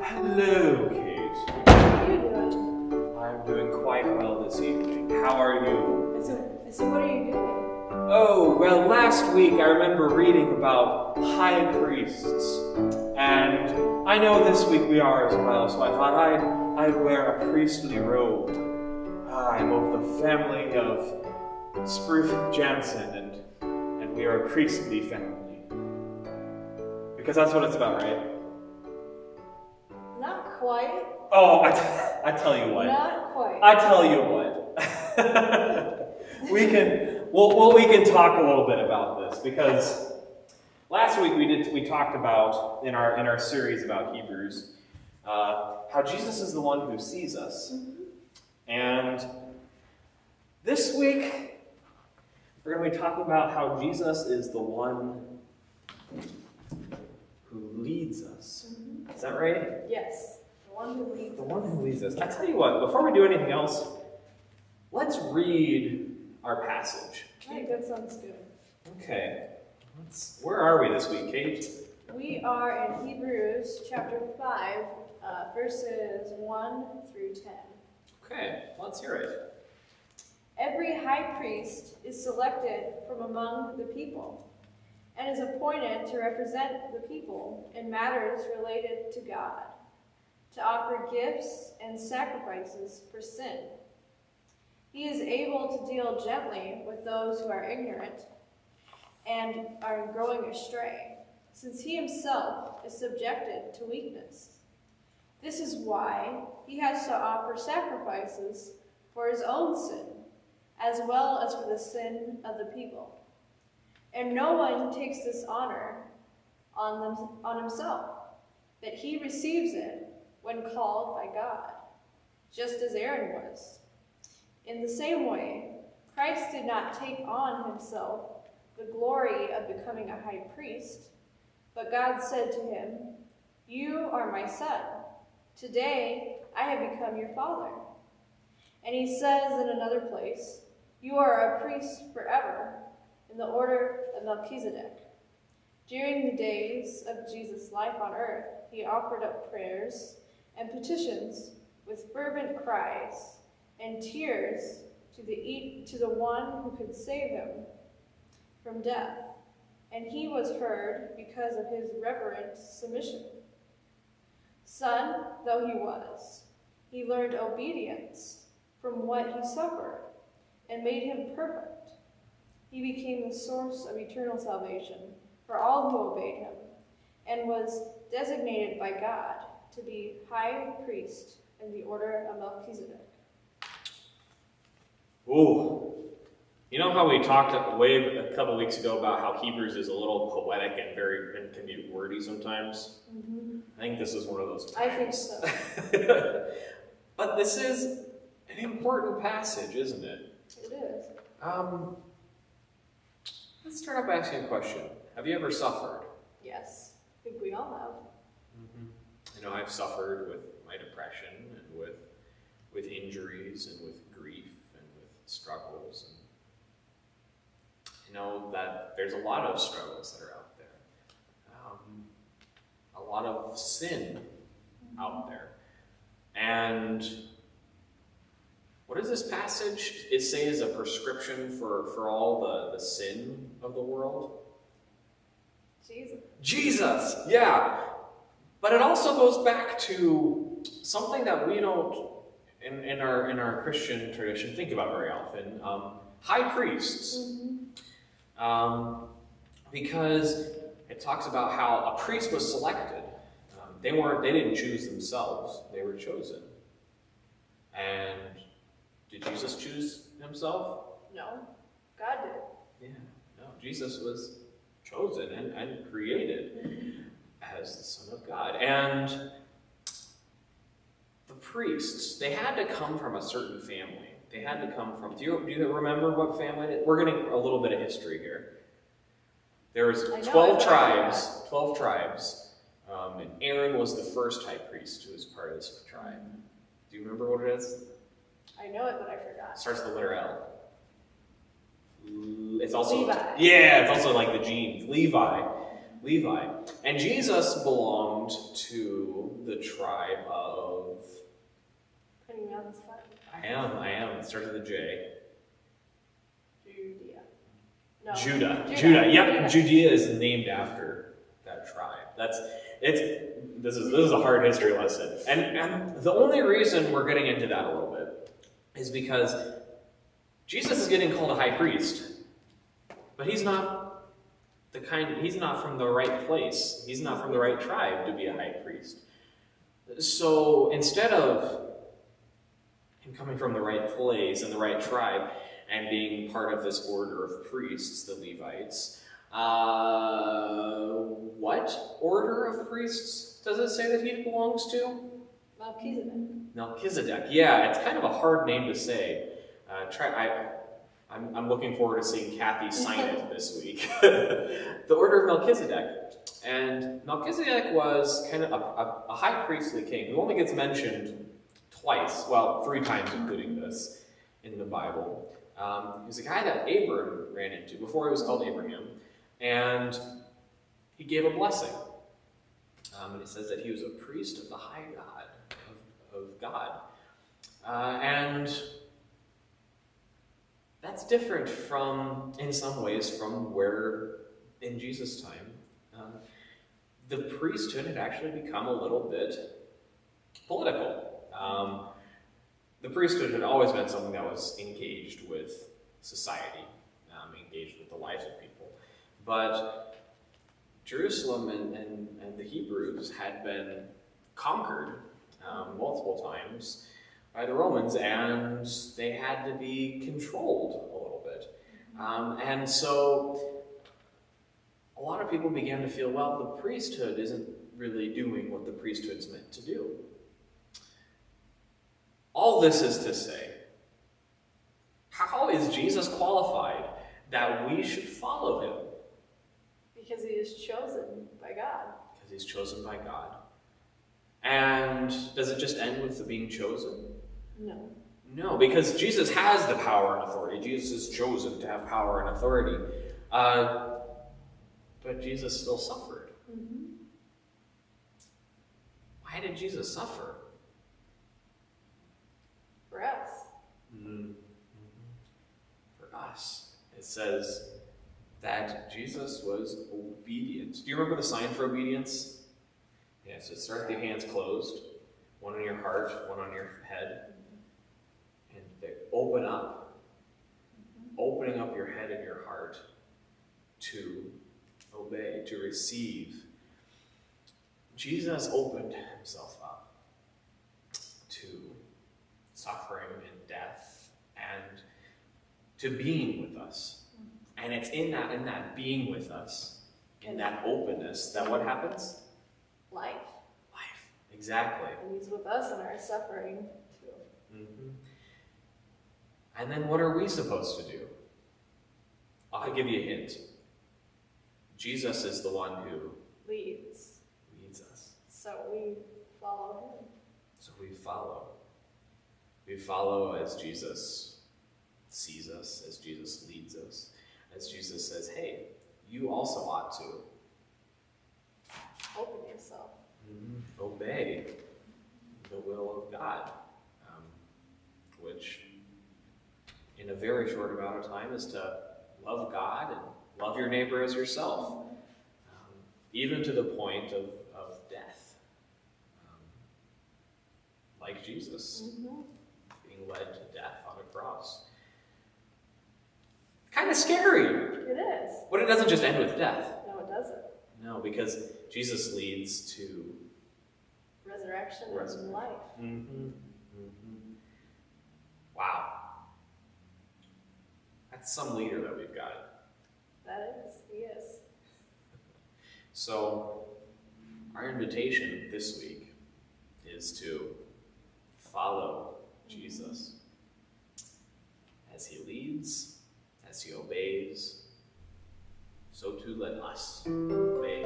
Hello, Kate. How are you doing? I'm doing quite well this evening. How are you? So what are you doing? Oh, well, last week I remember reading about high priests. And I know this week we are as well, so I thought I'd wear a priestly robe. I'm of the family of Spruce Jansen, and we are a priestly family. Because that's what it's about, right? Not quite. Oh, I tell you what. Not quite. I tell you what. we can talk a little bit about this, because last week we talked about in our series about Hebrews how Jesus is the one who sees us. Mm-hmm. And this week we're going to be talking about how Jesus is the one who leads us. Mm-hmm. Is that right? Yes. The one who leads The one who leads us. I tell you what, before we do anything else, let's read our passage. I think that sounds good. Okay. Where are we this week, Kate? We are in Hebrews chapter 5, verses 1 through 10. Okay, let's hear it. Every high priest is selected from among the people and is appointed to represent the people in matters related to God, to offer gifts and sacrifices for sin. He is able to deal gently with those who are ignorant and are growing astray, since he himself is subjected to weakness. This is why he has to offer sacrifices for his own sin, as well as for the sin of the people. And no one takes this honor on himself, but he receives it when called by God, just as Aaron was. In the same way, Christ did not take on himself the glory of becoming a high priest, but God said to him, "You are my son. Today I have become your father." And he says in another place, "You are a priest forever, in the order of Melchizedek." During the days of Jesus' life on earth, he offered up prayers and petitions with fervent cries and tears to the one who could save him from death. And he was heard because of his reverent submission. Son though he was, he learned obedience from what he suffered and made him perfect. He became the source of eternal salvation for all who obeyed him, and was designated by God to be high priest in the order of Melchizedek. Ooh. You know how we talked a couple weeks ago about how Hebrews is a little poetic and can be wordy sometimes? Mm-hmm. I think this is one of those times. I think so. But this is an important passage, isn't it? It is. Let's start off by asking a question. Have you ever suffered? Yes. I think we all have. Mm-hmm. I know I've suffered with my depression and with injuries and with grief and with struggles. And I know that there's a lot of struggles that are out there. A lot of sin out there. And what does this passage say is a prescription for all the sin of the world? Jesus, yeah. But it also goes back to something that we don't, in our Christian tradition, think about very often. High priests. Mm-hmm. Because it talks about how a priest was selected. They didn't choose themselves. They were chosen. And did Jesus choose himself? No. God did. Yeah. No. Jesus was chosen and created as the Son of God. And the priests, they had to come from a certain family. They had to come from, do you remember what family it is? We're getting a little bit of history here. There was 12 tribes, and Aaron was the first high priest who was part of this tribe. Do you remember what it is? I know it, but I forgot. It starts with the letter L. It's also Levi. Yeah, it's also like the genes. Levi. Levi. And Jesus belonged to the tribe of... Putting me on the spot. I am. It starts with a J. Judea. No. Judah. Yep. Judah. Judea is named after that tribe. This is a hard history lesson. And the only reason we're getting into that a little bit is because Jesus is getting called a high priest. But he's not from the right place. He's not from the right tribe to be a high priest. So instead of him coming from the right place and the right tribe and being part of this order of priests, the Levites, what order of priests does it say that he belongs to? Melchizedek. Yeah, it's kind of a hard name to say. I'm looking forward to seeing Kathy sign it this week. The order of Melchizedek. And Melchizedek was kind of a high priestly king who only gets mentioned twice, well, 3 times including this, in the Bible. He was a guy that Abram ran into before he was called Abraham. And he gave a blessing. And it says that he was a priest of the high God, of God. And that's different in some ways, from where, in Jesus' time, the priesthood had actually become a little bit political. The priesthood had always been something that was engaged with society, engaged with the lives of people. But Jerusalem and the Hebrews had been conquered multiple times by the Romans, and they had to be controlled a little bit. And so a lot of people began to feel, well, the priesthood isn't really doing what the priesthood's meant to do. All this is to say, how is Jesus qualified that we should follow him? Because he is chosen by God. Because he's chosen by God. And does it just end with the being chosen? No. No, because Jesus has the power and authority. Jesus is chosen to have power and authority. But Jesus still suffered. Mm-hmm. Why did Jesus suffer? For us. Mm-hmm. For us. It says that Jesus was obedient. Do you remember the sign for obedience? Yeah, so start with your hands closed, one on your heart, one on your head, and they open up, opening up your head and your heart to obey, to receive. Jesus opened himself up to suffering and death and to being with us. And it's in that being with us, in that openness, that what happens? Life. Exactly. And he's with us in our suffering, too. Mm-hmm. And then what are we supposed to do? I'll give you a hint. Jesus is the one who leads us. So we follow him. So we follow. We follow as Jesus sees us, as Jesus leads us, as Jesus says, hey, you also ought to open yourself. Obey the will of God, which in a very short amount of time is to love God and love your neighbor as yourself, even to the point of death, like Jesus being led to death on a cross. Kind of scary. It is. But it doesn't just end with death. No, it doesn't. No, because Jesus leads to resurrection and life. Wow. That's some leader that we've got. That is. He is. So, our invitation this week is to follow Jesus as he leads, as he obeys. So too let us obey